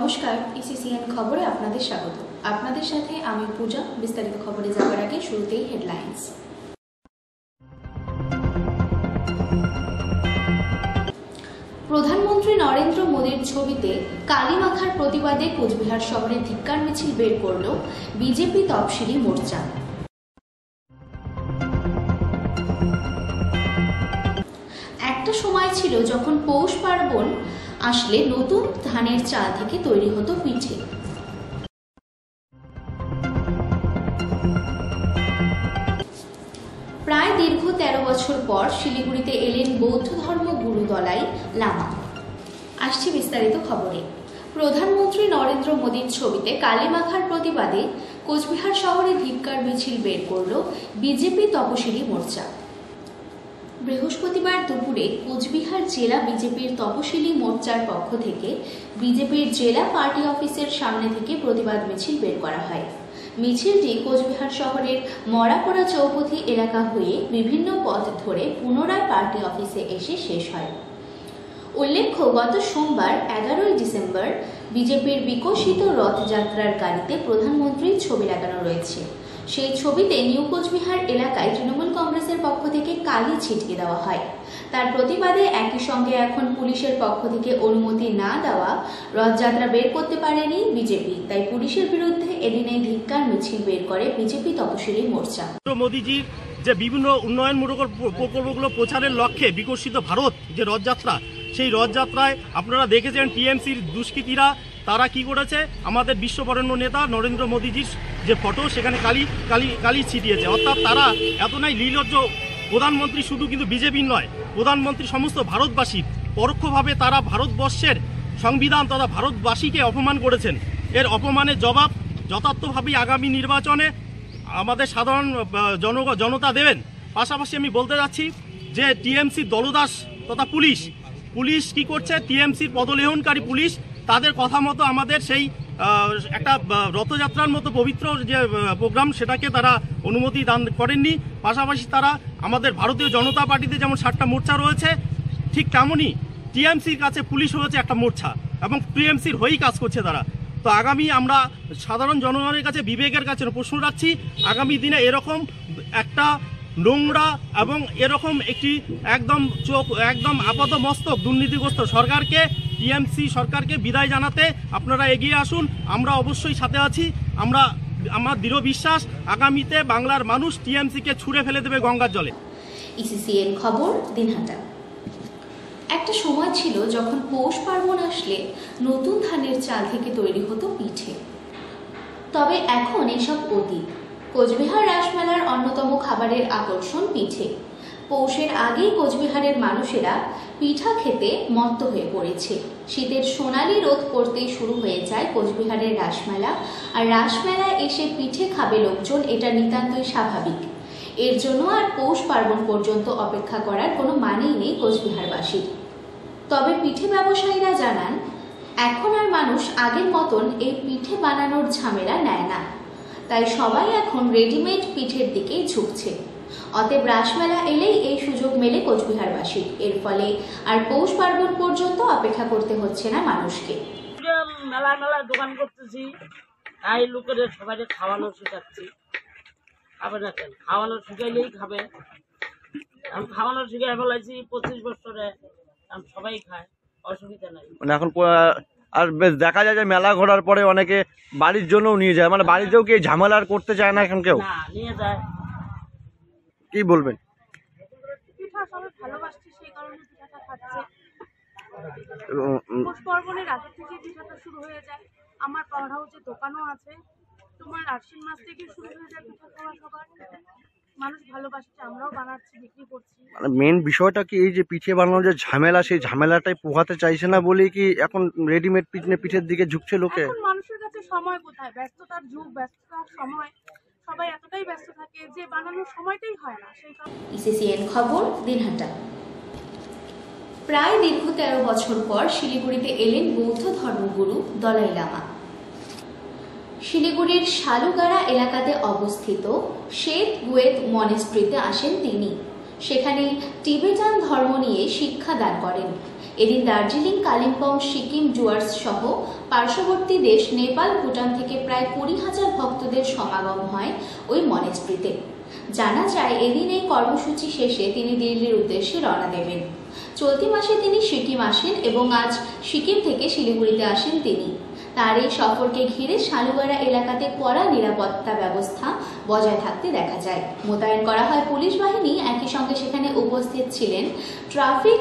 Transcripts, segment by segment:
নমস্কার, ইসিসিএন খবরে আপনাদের স্বাগত। আপনাদের সাথে আমি পূজা। বিস্তারিত খবরে যাওয়ার আগে শুরুতেই হেডলাইন্স। প্রধানমন্ত্রী নরেন্দ্র মোদীর ছবিতে কালি মাখার প্রতিবাদে কোচবিহার শহরে ধিক্কার মিছিল বের করল বিজেপি তফসিলি মোর্চা। একটা সময় ছিল যখন পৌষ পার্বণ আসলে নতুন ধানের চাল থেকে তৈরি হতো পিঠে। প্রায় দীর্ঘ ১৩ বছর পর শিলিগুড়িতে এলেন বৌদ্ধ ধর্ম গুরু দলাই লামা। আসছে বিস্তারিত খবরে। প্রধানমন্ত্রী নরেন্দ্র মোদীর ছবিতে কালি মাখার প্রতিবাদে কোচবিহার শহরে ধিক্কার মিছিল বের করল বিজেপি তপশিলি মোর্চা। বৃহস্পতিবার দুপুরে কোচবিহার জেলা বিজেপির তপশিলি মোর্চার পক্ষ থেকে বিজেপির জেলা পার্টি অফিসের সামনে থেকে প্রতিবাদ মিছিল বের করা হয়। মিছিলটি কোচবিহার শহরের মরাপোড়া চৌপথি এলাকা হয়ে বিভিন্ন পথ ধরে পুনরায় পার্টি অফিসে এসে শেষ হয়। উল্লেখ্য, গত সোমবার ১১ ডিসেম্বর বিজেপির বিকশিত রথযাত্রার গাড়িতে প্রধানমন্ত্রীর ছবি লাগানো রয়েছে। সেই ছবিতে নিউ কোচবিহার এলাকায় তৃণমূল কংগ্রেসের পক্ষ থেকে কালি ছিটিয়ে দেওয়া হয়। তার প্রতিবাদে একই সঙ্গে এখন পুলিশের পক্ষ থেকে অনুমতি না দেওয়া রথযাত্রা বের করতে পারেনি বিজেপি। তাই পুলিশের বিরুদ্ধে এদিনে ধিক্কার মিছিল বের করে বিজেপি তপশিলি মোর্চা। মোদীজির যে বিভিন্ন উন্নয়নমূলক প্রকল্পগুলো প্রচারের লক্ষ্যে বিকশিত ভারত যে রথযাত্রা, সেই রথযাত্রায় আপনারা দেখেছেন টিএমসির দুষ্কৃতীরা তারা কি করেছে, আমাদের বিশ্ববরেণ্য নেতা নরেন্দ্র মোদীজির যে ফটো সেখানে কালি ছিটিয়েছে। অর্থাৎ তারা এতটাই নির্লজ্জ। প্রধানমন্ত্রী শুধু কিন্তু বিজেপির নয়, প্রধানমন্ত্রী সমস্ত ভারতবাসীর পরোক্ষভাবে তারা ভারতবর্ষের সংবিধান তথা ভারতবাসীকে অপমান করেছেন। এর অপমানের জবাব যথার্থভাবেই আগামী নির্বাচনে আমাদের সাধারণ জনতা দেবেন। পাশাপাশি আমি বলতে যাচ্ছি যে টিএমসির দলদাস তথা পুলিশ কি করছে, টিএমসির পদলেহনকারী পুলিশ তাদের কথা মতো আমাদের সেই একটা রথযাত্রার মতো পবিত্র যে প্রোগ্রাম সেটাকে তারা অনুমতি দান করেননি। পাশাপাশি তারা আমাদের ভারতীয় জনতা পার্টিতে যেমন 7টা মোর্চা রয়েছে, ঠিক তেমনই টিএমসির কাছে পুলিশ হয়েছে একটা মোর্চা এবং টিএমসির হয়েই কাজ করছে তারা। তো আগামী আমরা সাধারণ জনগণের কাছে বিবেকের কাছে প্রশ্ন রাখছি, আগামী দিনে এরকম একটা নোংরা এবং এরকম একটি একদম আপাতমস্তক দুর্নীতিগ্রস্ত সরকারকে, টিএমসি সরকারকে বিদায় জানাতে আপনারা এগিয়ে আসুন। আমরা অবশ্যই সাথে আছি। আমার দৃঢ় বিশ্বাস আগামীতে বাংলার মানুষ টিএমসিকে ছুঁড়ে ফেলে দেবে গঙ্গার জলে। ইসিসিএন খবর, দিনহাটা। একটা সময় ছিল যখন পৌষ পার্বণ আসলে নতুন ধানের চাল থেকে তৈরি হতো পিঠে। তবে এখন এসব অতীত। কোচবিহার রাসমেলার অন্যতম খাবারের আকর্ষণ পিঠে। পৌষের আগেই কোচবিহারের মানুষেরা পিঠা খেতে মত্ত হয়ে পড়েছে। শীতের সোনালি রোদ পড়তেই শুরু হয়ে যায় কোচবিহারের রাসমেলা। আর রাসমেলায় এসে পিঠে খাবে লোকজন, এটা নিতান্তই স্বাভাবিক। এর জন্য আর পৌষ পার্বণ পর্যন্ত অপেক্ষা করার কোনো মানেই নেই কোচবিহারবাসীর। তবে পিঠে ব্যবসায়ীরা জানান, এখন আর মানুষ আগের মতন এই পিঠে বানানোর ঝামেলা নেয় না। তাই সবাই এখন রেডিমেড পিঠের দিকেই ঝুঁকছে। অতএব রাসমেলা এলেই এই সুযোগ মেলে কোচবিহারবাসীর। এর ফলে আর পৌষ পার্বণ পর্যন্ত অপেক্ষা করতে হচ্ছে না মানুষকে। মেলায় দোকান করতেছি, তাই লোকেদের সবাই খাওয়ানো শেখাচ্ছি। খাবে না কেন? খাওয়ানো শিখাইলেই খাবে। আমি খাওয়ানো শিখাই ফেলাইছি 25 বছরে, সবাই খায়, অসুবিধা নাই। মানে এখন আর বেশ দেখা যায় যে মেলা ঘোরার পরে অনেকে বাড়ির জন্যও নিয়ে যায়, মানে বাড়িতেও কি ঝামেলা আর করতে চায় না এখন কেউ? না, নিয়ে যায়। কি বলবেন? পিঠা সবাই ভালোবাসছে, সেই কারণে পিঠাটা খাচ্ছে। পৌষ পার্বণের আগে থেকে পিঠাটা শুরু হয়ে যায়। আমার পাওয়ার হাউসে দোকানও আছে। তোমার আশ্বিন মাস থেকে শুরু হয়ে যায় পিঠা খাওয়া সবার। মানুষ ভালোবাসছে, আমরাও বানাচ্ছি, বিক্রি করছি। মানে মেন বিষয়টা কি এই যে পিঠে বানানোর যে ঝামেলা, সেই ঝামেলাটাই পোহাতে চাইছে না বলে কি এখন রেডিমেড পিঠের দিকে ঝুঁকছে লোকে? এখন মানুষের কাছে সময় কোথায়? ব্যস্ততার যুগ, ব্যস্ততার সময়, সবাই এতটাই ব্যস্ত থাকে যে বানানোর সময়টাই হয় না। সেই কারণে ইসিসিএন খবর, দিনহাটা। প্রায় দীর্ঘ ১৩ বছর পর শিলিগুড়িতে এলেন বৌদ্ধ ধর্মগুরু দলাই লামা। শিলিগুড়ির শালুগাড়া এলাকাতে অবস্থিত শেত গুয়েত মনেস্ট্রিতে আসেন তিনি। সেখানে টিবেটান ধর্ম নিয়ে শিক্ষা দান করেন। এদিন দার্জিলিং, কালিম্পং, সিকিম, ডুয়ার্স সহ পার্শ্ববর্তী দেশ নেপাল, ভুটান থেকে প্রায় 20,000 ভক্তদের সমাগম হয় ওই মনেস্ট্রিতে। জানা যায় এদিন এই কর্মসূচি শেষে তিনি দিল্লির উদ্দেশ্যে রওনা দেবেন। চলতি মাসে তিনি সিকিম আসেন এবং আজ সিকিম থেকে শিলিগুড়িতে আসেন তিনি। তার এই সফরকে ঘিরে শালুয়ারা এলাকাতে কড়া নিরাপত্তা ব্যবস্থা বজায় থাকতে দেখা যায়। মোতায়েন করা হয় পুলিশ বাহিনী, একই সঙ্গে সেখানে উপস্থিত ছিলেন ট্রাফিক,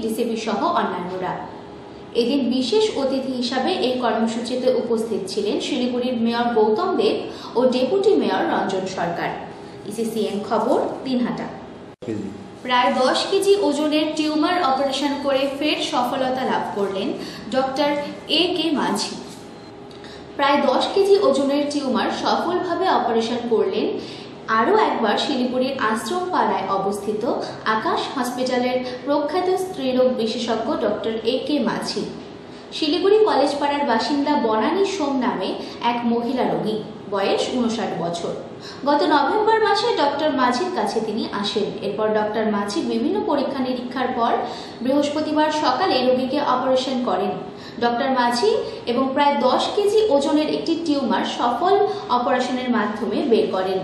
ডিসিপি সহ অন্যান্যরা। এদিন বিশেষ অতিথি হিসাবে এই কর্মসূচিতে উপস্থিত ছিলেন শিলিগুড়ির মেয়র গৌতম দেব ও ডেপুটি মেয়র রঞ্জন সরকার। ইসিসিএন খবর, দিনহাটা। প্রায় 10 কেজি ওজনের টিউমার অপারেশন করে ফের সফলতা লাভ করলেন ডক্টর AK মাঝি। প্রায় 10 কেজি ওজনের টিউমার সফলভাবে অপারেশন করলেন আরও একবার শিলিগুড়ির আশ্রম পাড়ায় অবস্থিত আকাশ হসপিটালের প্রখ্যাত স্ত্রীরোগ বিশেষজ্ঞ ডক্টর AK মাঝি। শিলিগুড়ি কলেজ পাড়ার বাসিন্দা বনানী সোম নামে এক মহিলা রোগী, বয়স 59 বছর। গত নভেম্বর মাসে ডক্টর মাঝির কাছে তিনি আসেন। এরপর ডক্টর মাঝি বিভিন্ন পরীক্ষা নিরীক্ষার পর বৃহস্পতিবার সকালে রোগীকে অপারেশন করেন। ডক্টর মাঝি এবং প্রায় 10 কেজি ওজনের একটি টিউমার সফল অপারেশনের মাধ্যমে বের করেন।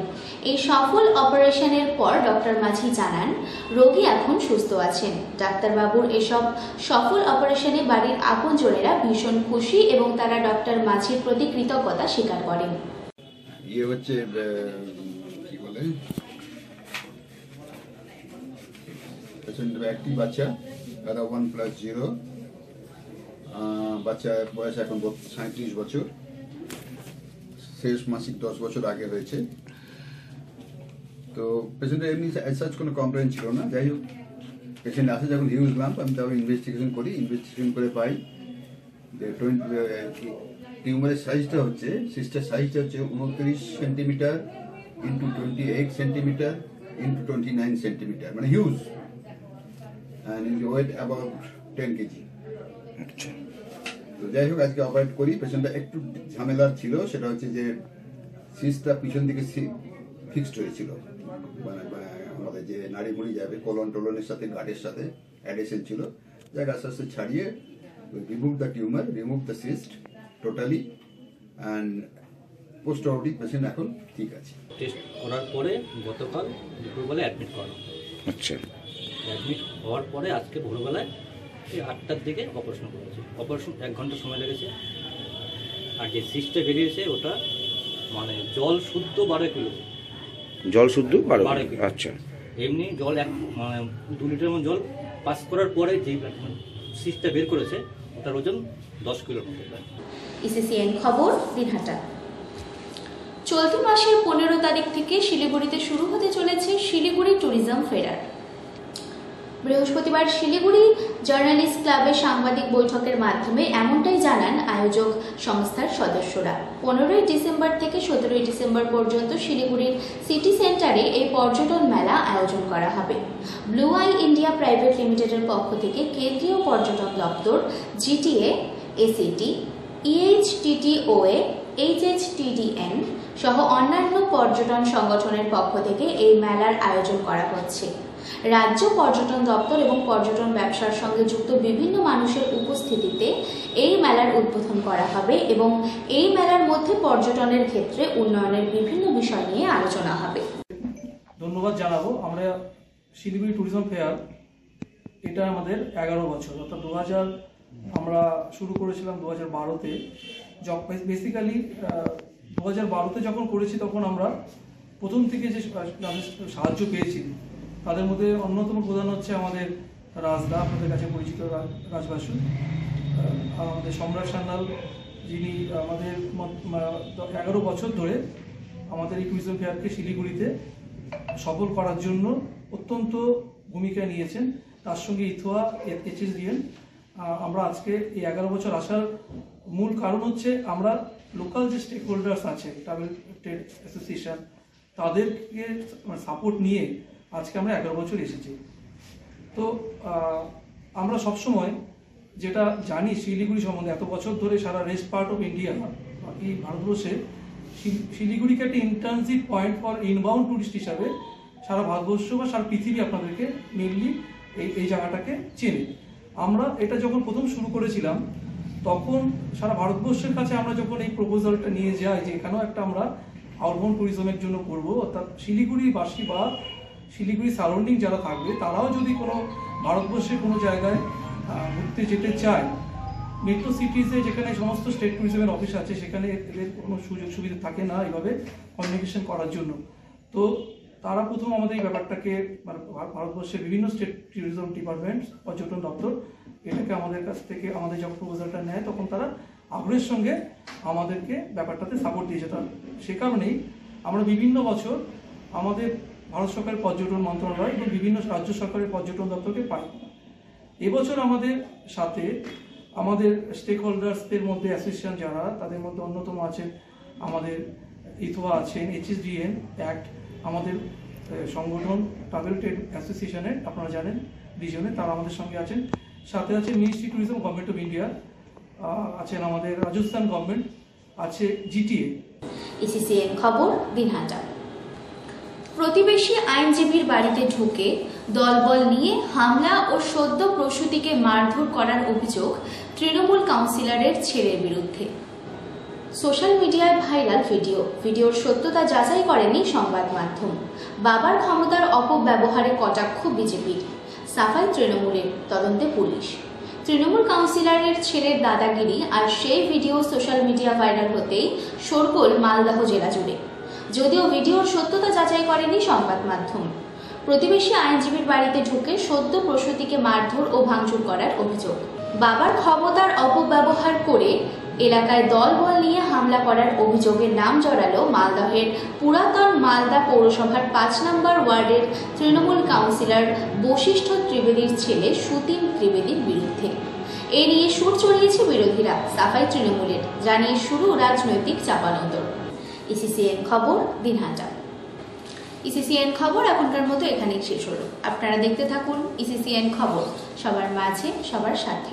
এই সফল অপারেশনের পর ডক্টর মাঝি জানান, রোগী এখন সুস্থ আছেন। ডাক্তারবাবুর এসব সফল অপারেশনে বাড়ির আপনজনেরা ভীষণ খুশি এবং তারা ডক্টর মাঝির প্রতি কৃতজ্ঞতা স্বীকার করেন। ইয়ে হচ্ছে কি বলে একটি বাচ্চা, তারা 1+0, বাচ্চার বয়স এখন 37 বছর, শেষ মাসিক 10 বছর আগে হয়েছে। তো পেশেন্টের এমনি সার্চ কোনো কমপ্লেন ছিল না। যাই হোক, পেশেন্ট আসে যখন হিউজ লাম্প, আমি তাও ইনভেস্টিগেশন করে পাই যে টিউমারের সাইজটা হচ্ছে, সিস্টার সাইজটা হচ্ছে 29 centimetre into 28 centimetre into 29 centimetre, মানে huge, and is weight about 10 KG. আচ্ছা, তো যাই হোক, আজকে অপারেট করি। পেশেন্টটা একটু ঝামেলার ছিল, সেটা হচ্ছে যে সিস্টটা পিছন দিকে ফিক্সড হয়েছিল, মানে আমাদের যে নাড়ি মুড়ি যাবে কোলনের সাথে গার্ডের সাথে অ্যাডেশন ছিল, যাকে আস্তে আস্তে ছাড়িয়ে remove the tumour, remove the cyst totally, and post operative patient এখন ঠিক আছে। টেস্ট করার পরে গতকাল দুপুরবেলায় অ্যাডমিট করা। আচ্ছা, অ্যাডমিট হওয়ার পরে আজকে ভোরবেলায় এই 8টার দিকে অপারেশন করেছে। অপারেশন 1 ঘন্টা সময় লেগেছে। আর যে সিস্টটা বেরিয়েছে ওটা মানে জল শুদ্ধ 12 কিলো। জল শুদ্ধ 12 কিলো। আচ্ছা, এমনি জল মানে 2 লিটার মতো জল পাস করার পরে যেই সিস্টটা বের করেছে ওটার ওজন 10 কিলোর মতো। ইসিসিএন খবর, দিনহাটা। চলতি মাসের 15 তারিখ থেকে শিলিগুড়িতে শুরু হতে চলেছে শিলিগুড়ি ট্যুরিজম ফেয়ার। বৃহস্পতিবার শিলিগুড়ি জার্নালিস্ট ক্লাবের সাংবাদিক বৈঠকের মাধ্যমে এমনটাই জানান আয়োজক সংস্থার সদস্যরা। 15 ডিসেম্বর থেকে 17 ডিসেম্বর পর্যন্ত শিলিগুড়ির সিটি সেন্টারে এই পর্যটন মেলা আয়োজন করা হবে। ব্লু আই ইন্ডিয়া প্রাইভেট লিমিটেডের পক্ষ থেকে কেন্দ্রীয় পর্যটন দপ্তর, জিটিএ, এসিটি, EHTTOA, HHTDN সহ অন্যান্য পর্যটন সংগঠনের পক্ষ থেকে এই মেলার আয়োজন করা হচ্ছে। রাজ্য পর্যটন দপ্তর এবং পর্যটন ব্যবসার সঙ্গে যুক্ত বিভিন্ন মানুষের উপস্থিতিতে এই মেলার উদ্বোধন করা হবে এবং এই মেলার মধ্যে পর্যটনের ক্ষেত্রে উন্নয়নের বিভিন্ন বিষয় নিয়ে আলোচনা হবে। ধন্যবাদ জানাবো। আমরা শিলিগুড়ি ট্যুরিজম ফেয়ার, এটা আমাদের 11 বছর, অর্থাৎ 2000 আমরা শুরু করেছিলাম 2012-তে। বেসিক্যালি 2012-তে যখন করেছি তখন আমরা প্রথম থেকে যে সাহায্য পেয়েছি তাদের মধ্যে অন্যতম প্রধান হচ্ছে আমাদের রাজদা, আপনাদের কাছে পরিচিত রাজবাসু, আমাদের সম্রাট সান্যাল, যিনি আমাদের 11 বছর ধরে আমাদের এই ট্যুরিজম ফেয়ারকে শিলিগুড়িতে সফল করার জন্য অত্যন্ত ভূমিকা নিয়েছেন। তার সঙ্গে ইথোয়া, HSDN। আমরা আজকে এই 11 বছর আসার মূল কারণ হচ্ছে আমরা লোকাল যে স্টেক হোল্ডার্স আছে, ট্রাভেল ট্রেড অ্যাসোসিয়েশন, তাদেরকে সাপোর্ট নিয়ে আজকে আমরা 11 বছর এসেছি। তো আমরা সবসময় যেটা জানি শিলিগুড়ি সম্বন্ধে, এত বছর ধরে সারা রেস্ট পার্ট অফ ইন্ডিয়া, এই ভারতবর্ষে শিলিগুড়িকে একটা ইনট্রানজিট পয়েন্ট ফর ইনবাউন্ড ট্যুরিস্ট হিসাবে সারা ভারতবর্ষ বা সারা পৃথিবী আপনাদেরকে মেনলি এই জায়গাটাকে চেনে। আমরা এটা যখন প্রথম শুরু করেছিলাম তখন সারা ভারতবর্ষের কাছে আমরা যখন এই প্রপোজালটা নিয়ে যাই যে এখানেও একটা আমরা আউটবাউন্ড ট্যুরিজমের জন্য করব, অর্থাৎ শিলিগুড়িবাসী বা শিলিগুড়ি সারাউন্ডিং যারা থাকবে তারাও যদি কোনো ভারতবর্ষের কোনো জায়গায় ঘুরতে যেতে চায়, মেট্রো সিটিসে যেখানে সমস্ত স্টেট ট্যুরিজমের অফিস আছে সেখানে এদের কোনো সুযোগ সুবিধা থাকে না এইভাবে কমিউনিকেশন করার জন্য। তো তারা প্রথম আমাদের এই ব্যাপারটাকে মানে ভারতবর্ষের বিভিন্ন স্টেট ট্যুরিজম ডিপার্টমেন্ট, পর্যটন দপ্তর এটাকে আমাদের কাছ থেকে আমাদের যখন প্রপোজালটা নেয় তখন তারা আগ্রহের সঙ্গে আমাদেরকে ব্যাপারটাতে সাপোর্ট দিয়েছে। সে কারণেই আমরা বিভিন্ন বছর আমাদের ভারত সরকারের পর্যটন মন্ত্রণালয় এবং বিভিন্ন রাজ্য সরকারের পর্যটন দপ্তরকে পাই। এবছর আমাদের সাথে আমাদের স্টেক হোল্ডার্সদের মধ্যে অ্যাসোসিয়েশন যারা, তাদের মধ্যে অন্যতম আছেন আমাদের ইথোয়া আছেন, HSDN অ্যাক্ট, আমাদের সংগঠন ট্রাভেল ট্রেড অ্যাসোসিয়েশনের আপনারা জানেন রিজনে, তারা আমাদের সঙ্গে আছেন। সাথে আছে ministry tourism government of India, আছেন আমাদের রাজস্থান গভর্নমেন্ট, আছে GTA। ECCN খবর দিনহাটা। প্রতিবেশী আইনজীবীর বাড়িতে ঢুকে দলবল নিয়ে হামলা ও সদ্য প্রসূতিকে মারধর করার অভিযোগ তৃণমূল কাউন্সিলরের ছেলের বিরুদ্ধে। সোশ্যাল মিডিয়ায় ভাইরাল ভিডিওর সত্যতা যাচাই করেনি সংবাদ মাধ্যম। বাবার ক্ষমতার অপব্যবহারে কটাক্ষ বিজেপির, সাফাই তৃণমূলের, তদন্তে পুলিশ। তৃণমূল কাউন্সিলরের ছেলের দাদাগিরি আর সেই ভিডিও সোশ্যাল মিডিয়া ভাইরাল হতেই শোরগোল মালদহ জেলা জুড়ে। যদিও ভিডিওর সত্যতা যাচাই করেনি সংবাদ মাধ্যম। প্রতিবেশী আইনজীবীর বাড়িতে ঢুকে সদ্য প্রসূতিকে মারধর ও ভাঙচুর করার অভিযোগ। বাবার ক্ষমতার অপব্যবহার করে এলাকায় দলবল নিয়ে হামলা করার অভিযোগের নাম জড়ালো মালদহের পুরাতন মালদা পৌরসভার 5 নম্বর ওয়ার্ডের তৃণমূল কাউন্সিলর বশিষ্ঠ ত্রিবেদীর ছেলে সুতিন ত্রিবেদীর বিরুদ্ধে। এ নিয়ে সুর চড়িয়েছে বিরোধীরা, সাফাই তৃণমূলের, জানিয়ে শুরু রাজনৈতিক চাপানোতর। ECCN খবর দিনহাটা। ECCN খবর এখনকার মতো এখানেই শেষ হলো। আপনারা দেখতে থাকুন ECCN খবর, সবার মাঝে সবার সাথে।